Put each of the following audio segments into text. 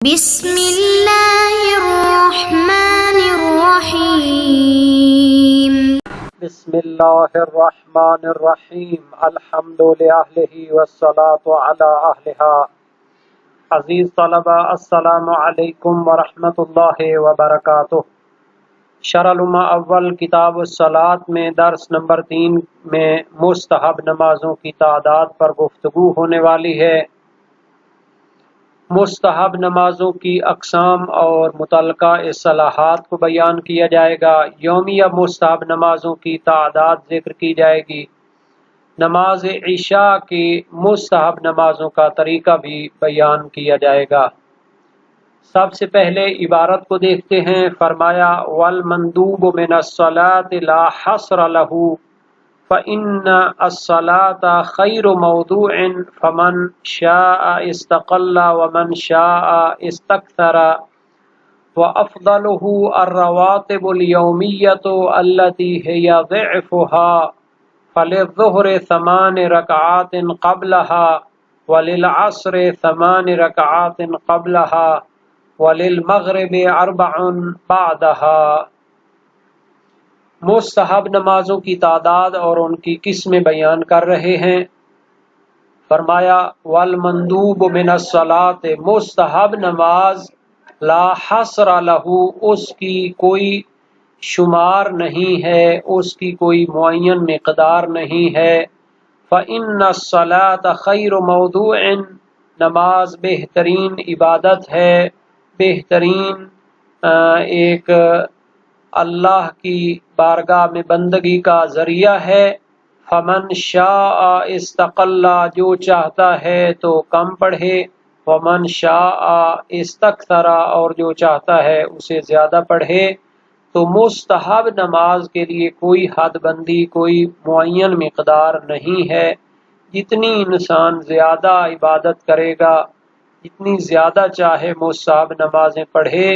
بسم اللہ الرحمن الرحیم۔ بسم اللہ الرحمن الرحیم۔ الحمد للہ والصلاة علی اہلہا۔ عزیز طلبہ، السلام علیکم ورحمۃ اللہ وبرکاتہ۔ شرح الامہ اول کتاب الصلاۃ میں درس نمبر 3 میں مستحب نمازوں کی تعداد پر گفتگو ہونے والی ہے۔ مستحب نمازوں کی اقسام اور متعلقہ اصطلاحات کو بیان کیا جائے گا۔ یومیہ مستحب نمازوں کی تعداد ذکر کی جائے گی۔ نماز عشاء کی مستحب نمازوں کا طریقہ بھی بیان کیا جائے گا۔ سب سے پہلے عبارت کو دیکھتے ہیں۔ فرمایا والمندوب من الصلاۃ لا حصر له فإن الصلاة خیر موضوع فمن شاء استقل ومن شاء استکثر وأفضله الرواتب اليومية التي هي ضعفها فللظهر 8 ركعات قبلها وللعصر 8 ركعات قبلها وللمغرب 4 بعدها۔ مستحب نمازوں کی تعداد اور ان کی قسمیں بیان کر رہے ہیں۔ فرمایا والمندوب من الصلاۃ، مستحب نماز لا حصر له، اس کی کوئی شمار نہیں ہے، اس کی کوئی معین مقدار نہیں ہے۔ فإن الصلاۃ خیر موضوع، نماز بہترین عبادت ہے، بہترین ایک اللہ کی بارگاہ میں بندگی کا ذریعہ ہے۔ فمن شاء استقل، جو چاہتا ہے تو کم پڑھے، ومن شاء استکثر، اور جو چاہتا ہے اسے زیادہ پڑھے۔ تو مستحب نماز کے لیے کوئی حد بندی، کوئی معین مقدار نہیں ہے۔ جتنی انسان زیادہ عبادت کرے گا، جتنی زیادہ چاہے مستحب نمازیں پڑھے،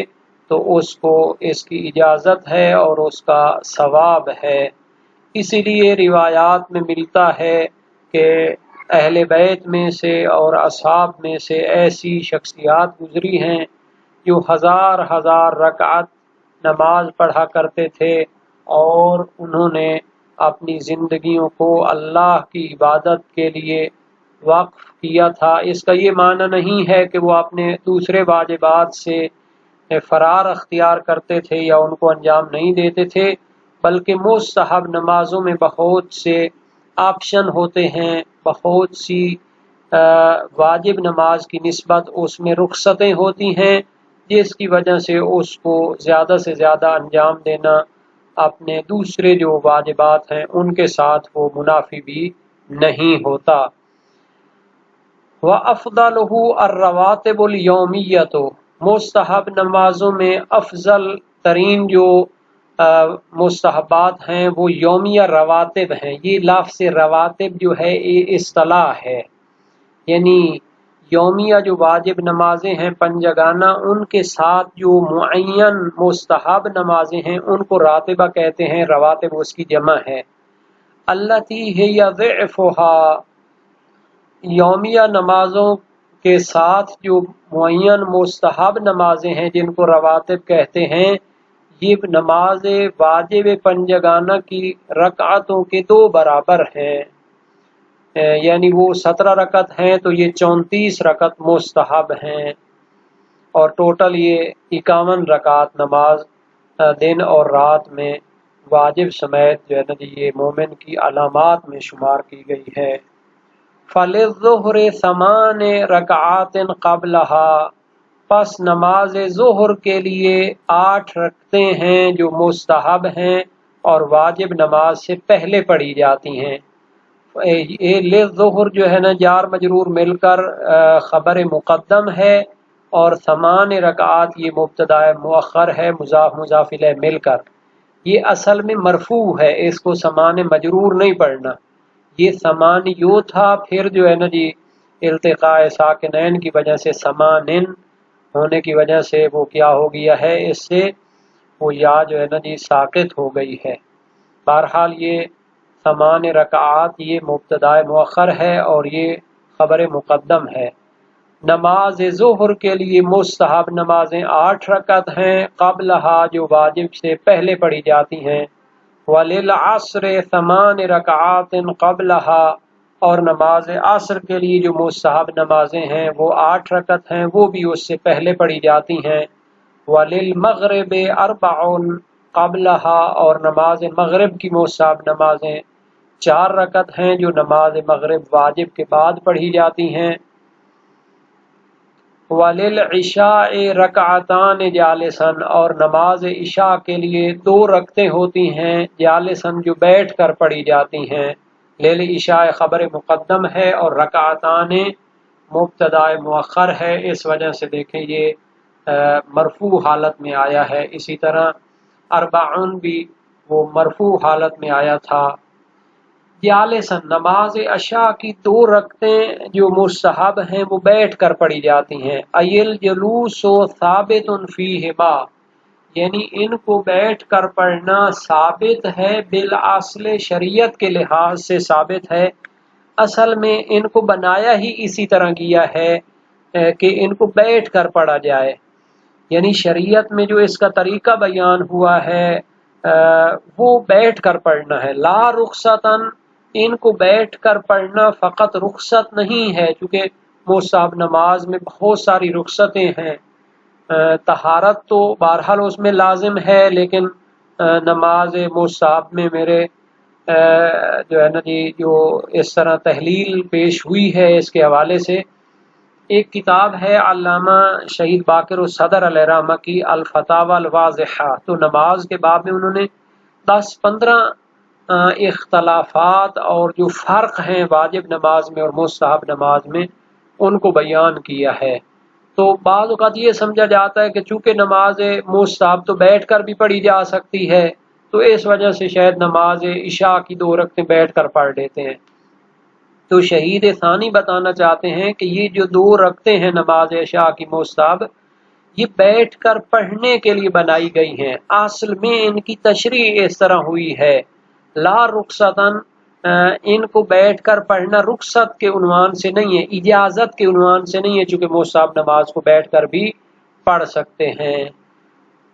تو اس کو اس کی اجازت ہے اور اس کا ثواب ہے۔ اسی لیے روایات میں ملتا ہے کہ اہل بیت میں سے اور اصحاب میں سے ایسی شخصیات گزری ہیں جو ہزار ہزار رکعت نماز پڑھا کرتے تھے، اور انہوں نے اپنی زندگیوں کو اللہ کی عبادت کے لیے وقف کیا تھا۔ اس کا یہ معنی نہیں ہے کہ وہ اپنے دوسرے واجبات سے فرار اختیار کرتے تھے یا ان کو انجام نہیں دیتے تھے، بلکہ مستحب نمازوں میں بہت سے آپشن ہوتے ہیں، بہت سی واجب نماز کی نسبت اس میں رخصتیں ہوتی ہیں، جس کی وجہ سے اس کو زیادہ سے زیادہ انجام دینا اپنے دوسرے جو واجبات ہیں ان کے ساتھ وہ منافی بھی نہیں ہوتا۔ وَأَفْضَلُهُ الرَّوَاتِبُ الْيَوْمِيَّةُ، مستحب نمازوں میں افضل ترین جو مستحبات ہیں وہ یومیہ رواتب ہیں۔ یہ لفظ رواتب جو ہے یہ اصطلاح ہے، یعنی یومیہ جو واجب نمازیں ہیں پنجگانہ، ان کے ساتھ جو معین مستحب نمازیں ہیں ان کو راتبہ کہتے ہیں، رواتب اس کی جمع ہے۔ التی ہی ضعفها، یومیہ نمازوں کے ساتھ جو معین مستحب نمازیں ہیں جن کو رواتب کہتے ہیں، یہ نماز واجب پنجگانہ کی رکعتوں کے 2 برابر ہیں، یعنی وہ 17 رکعت ہیں تو یہ 34 رکعت مستحب ہیں، اور ٹوٹل یہ 51 رکعت نماز دن اور رات میں واجب سمیت جو ہے نا یہ مومن کی علامات میں شمار کی گئی ہے۔ فَلِلظُّهْرِ 8 رکعات قبلها، پس نماز ظہر کے لیے 8 رکعتیں ہیں جو مستحب ہیں اور واجب نماز سے پہلے پڑھی جاتی ہیں۔ للظہر جو ہے نا جار مجرور مل کر خبر مقدم ہے، اور 8 رکعات یہ مبتدا مؤخر ہے، مضاف مضاف الیہ مل کر۔ یہ اصل میں مرفوع ہے، اس کو 8 مجرور نہیں پڑھنا، یہ 8 یوں تھا، پھر جو ہے نا جی التقاء ساکنین کی وجہ سے 8 ہونے کی وجہ سے وہ کیا ہو گیا ہے، اس سے وہ یا جو ہے نا جی ساقط ہو گئی ہے۔ بہرحال یہ 8 رکعات یہ مبتدا مؤخر ہے اور یہ خبر مقدم ہے۔ نماز ظہر کے لیے مستحب نمازیں 8 رکعت ہیں قبلہا جو واجب سے پہلے پڑھی جاتی ہیں، وللعصر 8 رکعات قبلہا اور نماز عصر کے لیے جو مستحب نمازیں ہیں وہ 8 رکعت ہیں، وہ بھی اس سے پہلے پڑھی جاتی ہیں، وللمغرب 4 قبلہا اور نماز مغرب کی مستحب نمازیں 4 رکعت ہیں جو نماز مغرب واجب کے بعد پڑھی جاتی ہیں، وللعشاء 2 رکعتان جالسن اور نماز عشاء کے لیے 2 رکعتیں ہوتی ہیں جالسن جو بیٹھ کر پڑھی جاتی ہیں، لیل عشاء خبر مقدم ہے اور رکعتان مبتدا مؤخر ہے، اس وجہ سے دیکھیں یہ مرفوع حالت میں آیا ہے، اسی طرح 40 بھی وہ مرفوع حالت میں آیا تھا۔ جالسن نماز عشاء کی 2 رکعتیں جو مستحب ہیں وہ بیٹھ کر پڑھی جاتی ہیں، ایل جلوس ثابت فیہما یعنی ان کو بیٹھ کر پڑھنا ثابت ہے، بالاصل شریعت کے لحاظ سے ثابت ہے، اصل میں ان کو بنایا ہی اسی طرح گیا ہے کہ ان کو بیٹھ کر پڑھا جائے، یعنی شریعت میں جو اس کا طریقہ بیان ہوا ہے وہ بیٹھ کر پڑھنا ہے، لا رخصتاً ان کو بیٹھ کر پڑھنا فقط رخصت نہیں ہے، چونکہ مستحب نماز میں بہت ساری رخصتیں ہیں، طہارت تو بہرحال اس میں لازم ہے، لیکن نماز مستحب میں میرے جو ہے نا جی جو اس طرح تحلیل پیش ہوئی ہے اس کے حوالے سے، ایک کتاب ہے علامہ شہید باقر الصدر علیہ رحمہ کی الفتاوی الواضحہ، تو نماز کے باب میں انہوں نے 10-15 اختلافات اور جو فرق ہیں واجب نماز میں اور مستحب نماز میں ان کو بیان کیا ہے۔ تو بعض اوقات یہ سمجھا جاتا ہے کہ چونکہ نماز مستحب تو بیٹھ کر بھی پڑھی جا سکتی ہے، تو اس وجہ سے شاید نماز عشاء کی 2 رکعتیں بیٹھ کر پڑھ لیتے ہیں۔ تو شہید ثانی بتانا چاہتے ہیں کہ یہ جو 2 رکعتیں ہیں نماز عشاء کی مستحب، یہ بیٹھ کر پڑھنے کے لیے بنائی گئی ہیں، اصل میں ان کی تشریح اس طرح ہوئی ہے، لا رخصتاً ان کو بیٹھ کر پڑھنا رخصت کے عنوان سے نہیں ہے، اجازت کے عنوان سے نہیں ہے، چونکہ مستحب نماز کو بیٹھ کر بھی پڑھ سکتے ہیں۔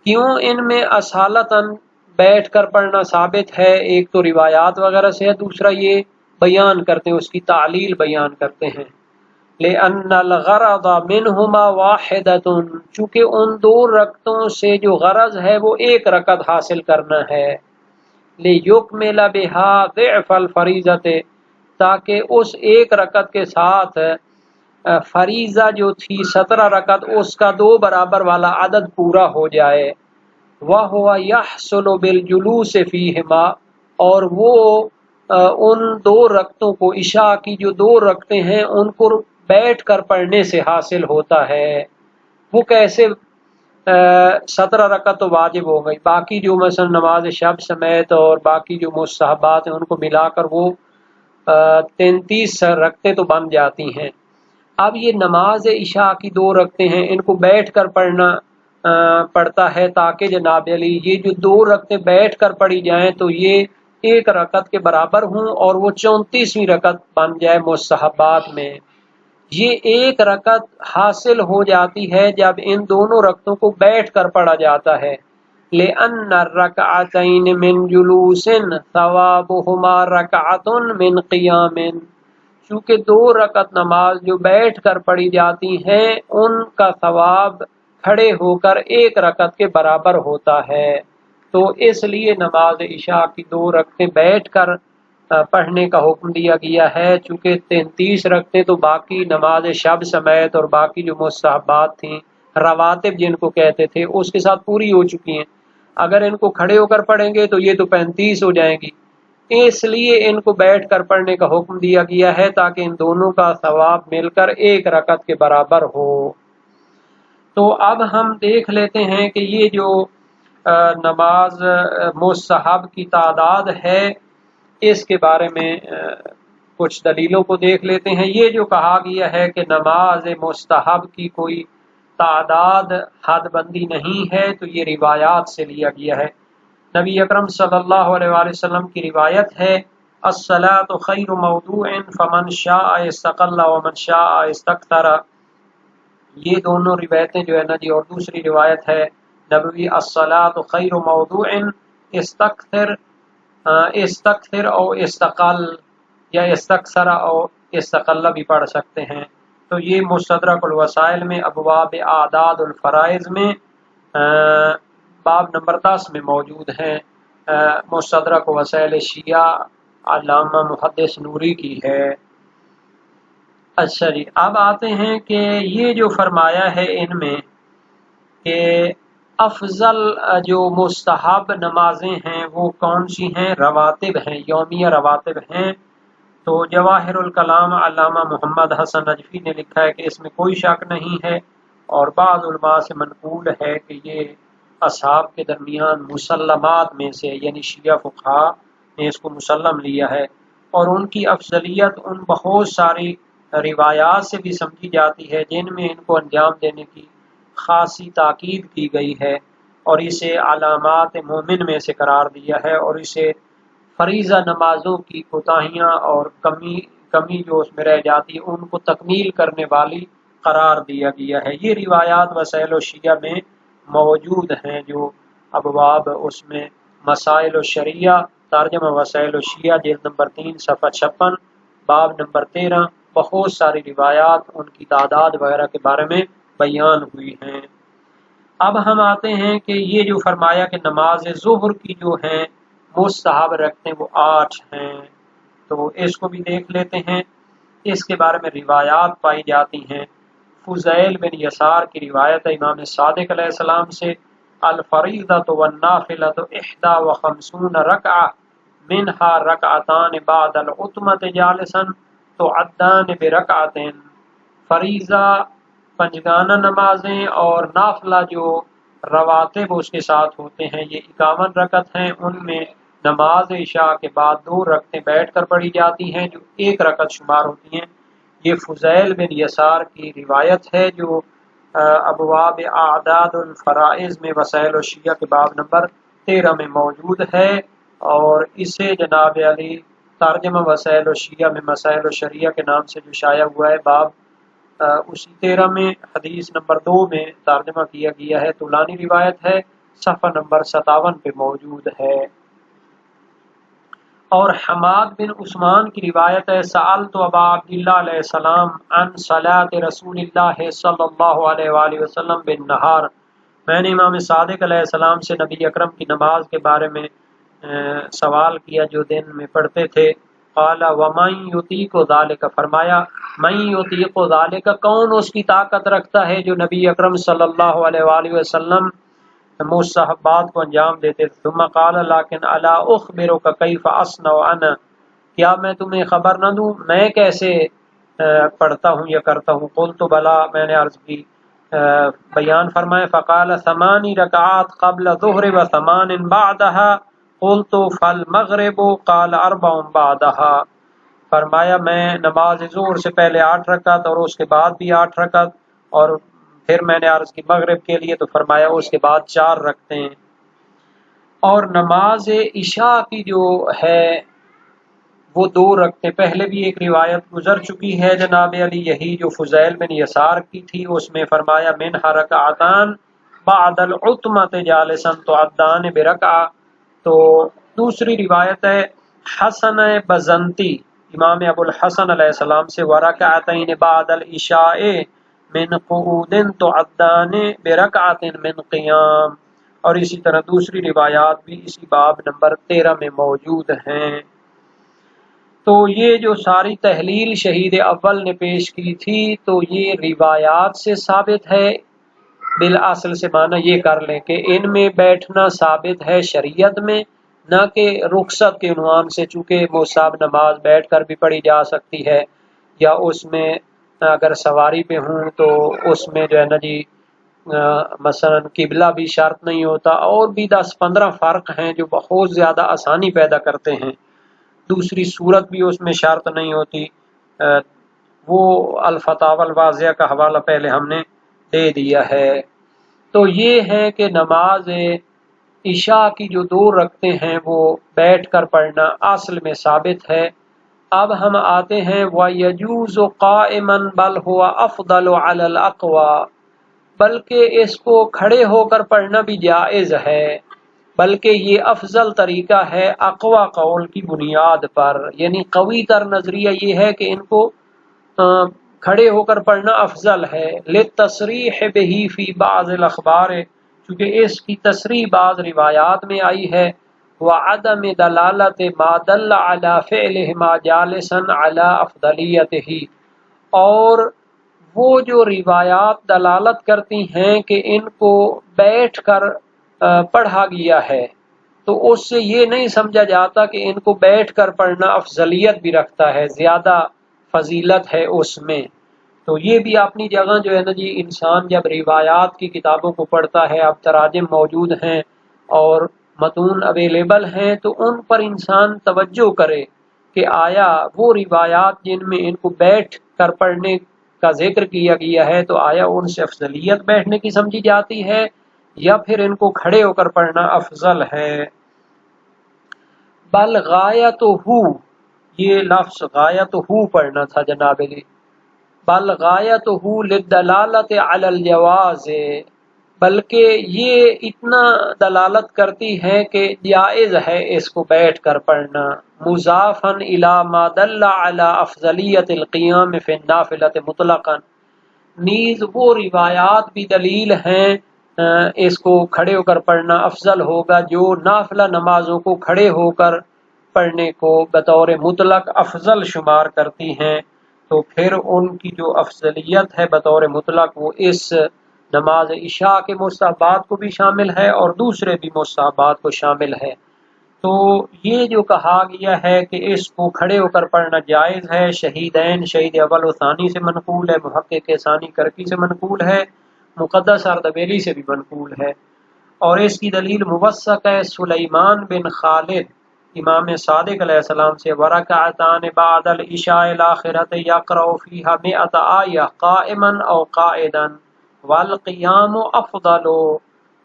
کیوں ان میں اصالتاً بیٹھ کر پڑھنا ثابت ہے؟ ایک تو روایات وغیرہ سے ہے، دوسرا یہ بیان کرتے ہیں، اس کی تعلیل بیان کرتے ہیں، لأن الغرض منہما واحدۃ چونکہ ان 2 رکعتوں سے جو غرض ہے وہ 1 رکعت حاصل کرنا ہے، لیکمل بہا ضعف الفریضۃ تاکہ اس 1 رکعت کے ساتھ فریضہ جو تھی 17 رکعت اس کا 2 برابر والا عدد پورا ہو جائے، وَهُوَ يَحْصُلُ بِالْجُلُوسِ فِيهِمَا اور وہ ان 2 رکعتوں کو عشاء کی جو 2 رکعتیں ہیں ان کو بیٹھ کر پڑھنے سے حاصل ہوتا ہے۔ وہ کیسے؟ 17 رکعت تو واجب ہو گئی، باقی جو مثلا نماز شب سمیت اور باقی جو مستحبات ہیں ان کو ملا کر وہ 33 رکعتیں تو بن جاتی ہیں۔ اب یہ نماز عشاء کی 2 رکعتیں ہیں، ان کو بیٹھ کر پڑھنا پڑتا ہے تاکہ جناب علی یہ جو 2 رکعتیں بیٹھ کر پڑھی جائیں تو یہ 1 رکعت کے برابر ہوں اور وہ 34ویں رکعت بن جائے مستحبات میں۔ یہ 1 رکعت حاصل ہو جاتی ہے جب ان دونوں رکعتوں کو بیٹھ کر پڑھا جاتا ہے، لأن الرکعتین من جلوس ثوابہما رکعت من قیام چونکہ 2 رکعت نماز جو بیٹھ کر پڑھی جاتی ہیں ان کا ثواب کھڑے ہو کر 1 رکعت کے برابر ہوتا ہے، تو اس لیے نماز عشاء کی 2 رکعتیں بیٹھ کر پڑھنے کا حکم دیا گیا ہے، چونکہ 33 رکعتیں تو باقی نماز شب سمیت اور باقی جو مستحبات تھیں رواتب جن کو کہتے تھے اس کے ساتھ پوری ہو چکی ہیں، اگر ان کو کھڑے ہو کر پڑھیں گے تو یہ تو 35 ہو جائیں گی، اس لیے ان کو بیٹھ کر پڑھنے کا حکم دیا گیا ہے تاکہ ان دونوں کا ثواب مل کر 1 رکعت کے برابر ہو۔ تو اب ہم دیکھ لیتے ہیں کہ یہ جو نماز مستحب کی تعداد ہے اس کے بارے میں کچھ دلیلوں کو دیکھ لیتے ہیں۔ یہ جو کہا گیا ہے کہ نماز مستحب کی کوئی تعداد حد بندی نہیں ہے تو یہ روایات سے لیا گیا ہے۔ نبی اکرم صلی اللہ علیہ وآلہ وسلم کی روایت ہے، الصلاۃ خیر موضوع فمن شاء استقل ومن شاء استکثر یہ دونوں روایتیں جو ہے نا جی، اور دوسری روایت ہے نبوی الصلاۃ خیر موضوع استکثر استکثر او استقل، یا استکثر او استقل بھی پڑھ سکتے ہیں۔ تو یہ مستدرک الوسائل میں ابواب اعداد الفرائض میں باب نمبر 10 میں موجود ہیں۔ مستدرک وسائل شیعہ علامہ محدث نوری کی ہے۔ اچھا جی، اب آتے ہیں کہ یہ جو فرمایا ہے ان میں کہ افضل جو مستحب نمازیں ہیں وہ کون سی ہیں؟ رواتب ہیں، یومیہ رواتب ہیں۔ تو جواہر الکلام علامہ محمد حسن نجفی نے لکھا ہے کہ اس میں کوئی شک نہیں ہے، اور بعض علماء سے منقول ہے کہ یہ اصحاب کے درمیان مسلمات میں سے، یعنی شیعہ فقہا نے اس کو مسلم لیا ہے، اور ان کی افضلیت ان بہت ساری روایات سے بھی سمجھی جاتی ہے جن میں ان کو انجام دینے کی خاصی تاکید کی گئی ہے، اور اسے علامات مومن میں سے قرار دیا ہے، اور اسے فریضہ نمازوں کی کوتاہیاں اور کمی جو اس میں رہ جاتی ہے ان کو تکمیل کرنے والی قرار دیا گیا ہے۔ یہ روایات وسائل الشیعہ میں موجود ہیں، جو ابواب اس میں مسائل الشریعہ ترجمہ وسائل الشیعہ جلد نمبر 3 صفحہ 56 باب نمبر 13 بہت ساری روایات ان کی تعداد وغیرہ کے بارے میں بیان ہوئی ہیں۔ اب ہم آتے ہیں کہ یہ جو فرمایا کہ نماز ظہر کی جو ہیں مستحب رکھتے ہیں وہ 8 ہیں، تو اس کو بھی دیکھ لیتے ہیں۔ اس کے بارے میں روایات پائی جاتی ہیں۔ فضیل بن یسار کی روایت ہے امام صادق علیہ السلام سے، الفریضۃ والنافلۃ 51 رکعہ منہا رکعتان بعد العتمۃ جالسا تعدان برکعتین۔ فریضہ پنجگانہ نمازیں اور نافلہ جو رواتب اس کے ساتھ ہوتے ہیں یہ 51 رکعت ہیں، ان میں نماز عشاء کے بعد 2 رکعتیں بیٹھ کر پڑھی جاتی ہیں جو 1 رکعت شمار ہوتی ہیں۔ یہ فضیل بن یسار کی روایت ہے جو ابواب اعداد الفرائض میں وسائل الشیعہ کے باب نمبر 13 میں موجود ہے، اور اسے جناب علی ترجمہ وسائل الشیعہ میں مسائل الشریعہ کے نام سے جو شائع ہوا ہے، باب اسی 13 میں حدیث نمبر 2 میں ترجمہ کیا گیا ہے، طولانی روایت ہے، صفحہ نمبر 57 پہ موجود ہے۔ اور حماد بن عثمان کی روایت ہے، سألت ابا عبداللہ علیہ السلام عن صلاۃ رسول اللہ صلی اللہ علیہ وآلہ وسلم بالنہار، میں نے امام صادق علیہ السلام سے نبی اکرم کی نماز کے بارے میں سوال کیا جو دن میں پڑھتے تھے۔ قال ومن یطیق ذلک، فرمایا من یطیق ذلک، کون اس کی طاقت رکھتا ہے جو نبی اکرم صلی اللہ علیہ وآلہ وسلم مستحبات کو انجام دیتے تھے۔ ثم قال لیکن الا اخبرک کیف اصنع انا، کیا میں تمہیں خبر نہ دوں میں کیسے پڑھتا ہوں یا کرتا ہوں؟ قلت بلا، میں نے عرض کی، بیان فرمائے، فقال 8 رکعات قبل ظہر و 8 بعدها، قلت فالمغرب، قال 4 بعدها، فرمایا میں نماز ظہر سے پہلے 8 رکعت اور اس کے بعد بھی 8 رکعت، اور پھر میں نے عرض کی مغرب کے لیے، تو فرمایا اس کے بعد 4 رکھتے ہیں۔ اور نماز عشاء کی جو ہے وہ 2 رکھتے، پہلے بھی ایک روایت گزر چکی ہے جناب علی، یہی جو فضیل بن یسار کی تھی، اس میں فرمایا منہا رکعتان بعد العتمۃ جالسا تعدان برکعہ۔ تو دوسری روایت ہے حسن بزنتی امام ابو الحسن علیہ السلام سے، ورکعتین بعد العشاء من قعود تعدان برکعت من قیام، اور اسی طرح دوسری روایات بھی اسی باب نمبر 13 میں موجود ہیں۔ تو یہ جو ساری تحلیل شہید اول نے پیش کی تھی تو یہ روایات سے ثابت ہے، بالاصل سے معنی یہ کر لیں کہ ان میں بیٹھنا ثابت ہے شریعت میں، نہ کہ رخصت کے عنوان سے، چونکہ مستحب نماز بیٹھ کر بھی پڑھی جا سکتی ہے، یا اس میں اگر سواری پہ ہوں تو اس میں جو ہے نا جی مثلا قبلہ بھی شرط نہیں ہوتا، اور بھی 10-15 فرق ہیں جو بہت زیادہ آسانی پیدا کرتے ہیں۔ دوسری صورت بھی اس میں شرط نہیں ہوتی، وہ الفتاوی الواضحہ کا حوالہ پہلے ہم نے دے دیا ہے۔ تو یہ ہے کہ نماز عشاء کی جو 2 رکعتیں ہیں وہ بیٹھ کر پڑھنا اصل میں ثابت ہے، اب ہم آتے ہیں وَيَجُوزُ قَائِمًا بل ہوا افضل علی الاقوى، بلکہ اس کو کھڑے ہو کر پڑھنا بھی جائز ہے، بلکہ یہ افضل طریقہ ہے اقوی قول کی بنیاد پر، یعنی قوی تر نظریہ یہ ہے کہ ان کو کھڑے ہو کر پڑھنا افضل ہے، للتصریح بہ فی بعض الاخبار، چونکہ اس کی تصریح بعض روایات میں آئی ہے، وعدم دلالت ما دل علی فعلہما جالسا علی افضلیتہ، اور وہ جو روایات دلالت کرتی ہیں کہ ان کو بیٹھ کر پڑھا گیا ہے، تو اس سے یہ نہیں سمجھا جاتا کہ ان کو بیٹھ کر پڑھنا افضلیت بھی رکھتا ہے، زیادہ فضیلت ہے اس میں۔ تو یہ بھی اپنی جگہ جو ہے نا جی، انسان جب روایات کی کتابوں کو پڑھتا ہے، اب تراجم موجود ہیں اور متون اویلیبل ہیں، تو ان پر انسان توجہ کرے کہ آیا وہ روایات جن میں ان کو بیٹھ کر پڑھنے کا ذکر کیا گیا ہے، تو آیا ان سے افضلیت بیٹھنے کی سمجھی جاتی ہے یا پھر ان کو کھڑے ہو کر پڑھنا افضل ہے۔ بل غایتہ، یہ لفظ غایتہ پڑھنا تھا جناب علی، بل غایتہ للدلالت علی الجواز، بلکہ یہ اتنا دلالت کرتی ہے کہ جائز ہے اس کو بیٹھ کر پڑھنا، مضافا الی ما دل علی افضلیت القیام فی النافلۃ مطلقا، نیز وہ روایات بھی دلیل ہیں اس کو کھڑے ہو کر پڑھنا افضل ہوگا جو نافلہ نمازوں کو کھڑے ہو کر پڑھنے کو بطور مطلق افضل شمار کرتی ہیں، تو پھر ان کی جو افضلیت ہے بطور مطلق وہ اس نماز عشاء کے مستحبات کو بھی شامل ہے اور دوسرے بھی مستحبات کو شامل ہے۔ تو یہ جو کہا گیا ہے کہ اس کو کھڑے ہو کر پڑھنا جائز ہے، شہیدین شہید اول و ثانی سے منقول ہے، محقق ثانی کرکی سے منقول ہے، مقدس اردبیلی سے بھی منقول ہے، اور اس کی دلیل موثق ہے سلیمان بن خالد امام صادق علیہ السلام سے، ورکعتان بعد العشاء الاخرۃ یقرأ فیہا مئۃ آیہ قائما او قاعدا والقیام افضل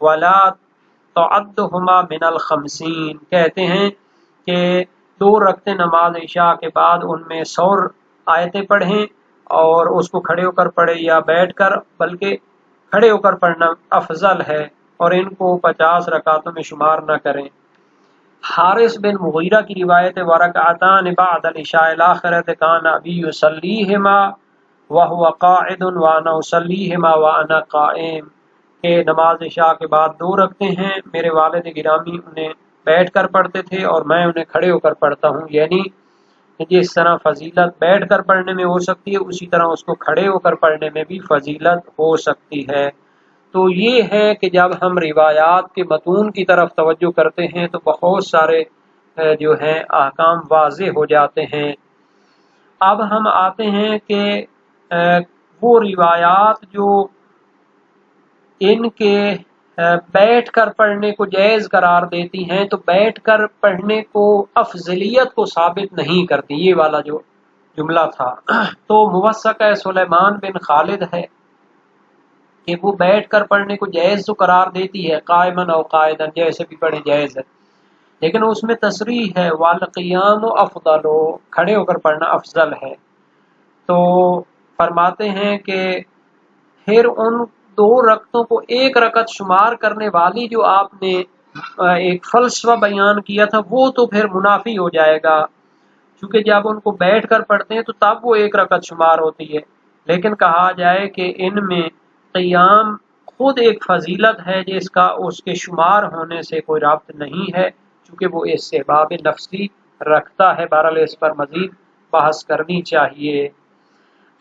ولا تعدہما من الخمسین، کہتے ہیں کہ 2 رکعتیں نماز عشاء کے بعد ان میں 100 آیتیں پڑھیں اور اس کو کھڑے ہو کر پڑھے یا بیٹھ کر، بلکہ کھڑے ہو کر پڑھنا افضل ہے اور ان کو 50 رکعتوں میں شمار نہ کریں۔ حارث بن مغیرہ کی روایت ورکعتان بعد العشاء الاخرۃ کان ابی یصلیہما وہو قاعد وانا اصلیہما وانا قائم، کہ نماز عشاء کے بعد 2 رکعتیں ہیں، میرے والد گرامی انہیں بیٹھ کر پڑھتے تھے اور میں انہیں کھڑے ہو کر پڑھتا ہوں، یعنی جس طرح فضیلت بیٹھ کر پڑھنے میں ہو سکتی ہے اسی طرح اس کو کھڑے ہو کر پڑھنے میں بھی فضیلت ہو سکتی ہے۔ تو یہ ہے کہ جب ہم روایات کے متون کی طرف توجہ کرتے ہیں تو بہت سارے جو ہیں احکام واضح ہو جاتے ہیں۔ اب ہم آتے ہیں کہ وہ روایات جو ان کے بیٹھ کر پڑھنے کو جائز قرار دیتی ہیں تو بیٹھ کر پڑھنے کو افضلیت کو ثابت نہیں کرتی، یہ والا جو جملہ تھا تو موثق ہے سلیمان بن خالد ہے کہ وہ بیٹھ کر پڑھنے کو جائز تو قرار دیتی ہے، قائمن او قائدن جیسے بھی پڑھے جائز ہے، لیکن اس میں تصریح ہے والقیام افضل، کھڑے ہو کر پڑھنا افضل ہے۔ تو فرماتے ہیں کہ پھر ان 2 رکعتوں کو 1 رکعت شمار کرنے والی جو آپ نے ایک فلسفہ بیان کیا تھا وہ تو پھر منافی ہو جائے گا، کیونکہ جب ان کو بیٹھ کر پڑھتے ہیں تو تب وہ 1 رکعت شمار ہوتی ہے، لیکن کہا جائے کہ ان میں قیام خود ایک فضیلت ہے جس کا اس کے شمار ہونے سے کوئی رابط نہیں ہے، چونکہ وہ اس سے باب نفسی رکھتا ہے، بہرحال اس پر مزید بحث کرنی چاہیے۔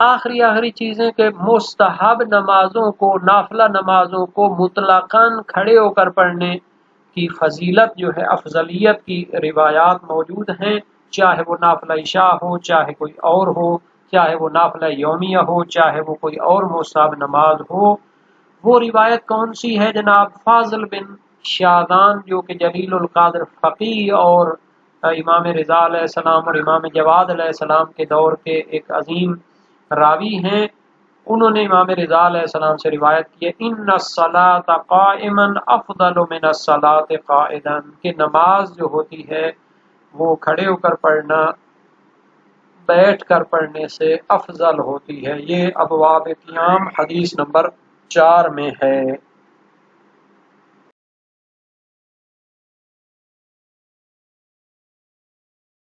آخری چیزیں کہ مستحب نمازوں کو، نافلہ نمازوں کو مطلقاً کھڑے ہو کر پڑھنے کی فضیلت جو ہے، افضلیت کی روایات موجود ہیں، چاہے وہ نافلہ عشاء ہو، چاہے کوئی اور ہو، چاہے وہ نافلہ یومیہ ہو، چاہے وہ کوئی اور مستحب نماز ہو۔ وہ روایت کون سی ہے جناب؟ فاضل بن شاذان جو کہ جلیل القدر فقیہ اور امام رضا علیہ السلام اور امام جواد علیہ السلام کے دور کے ایک عظیم راوی ہیں، انہوں نے امام رضا علیہ السلام سے روایت کی ہے ان الصلاۃ قائما افضل من الصلاۃ قاعدا، کہ نماز جو ہوتی ہے وہ کھڑے ہو کر پڑھنا بیٹھ کر پڑھنے سے افضل ہوتی ہے۔ یہ ابواب قیام حدیث نمبر 4 میں ہے۔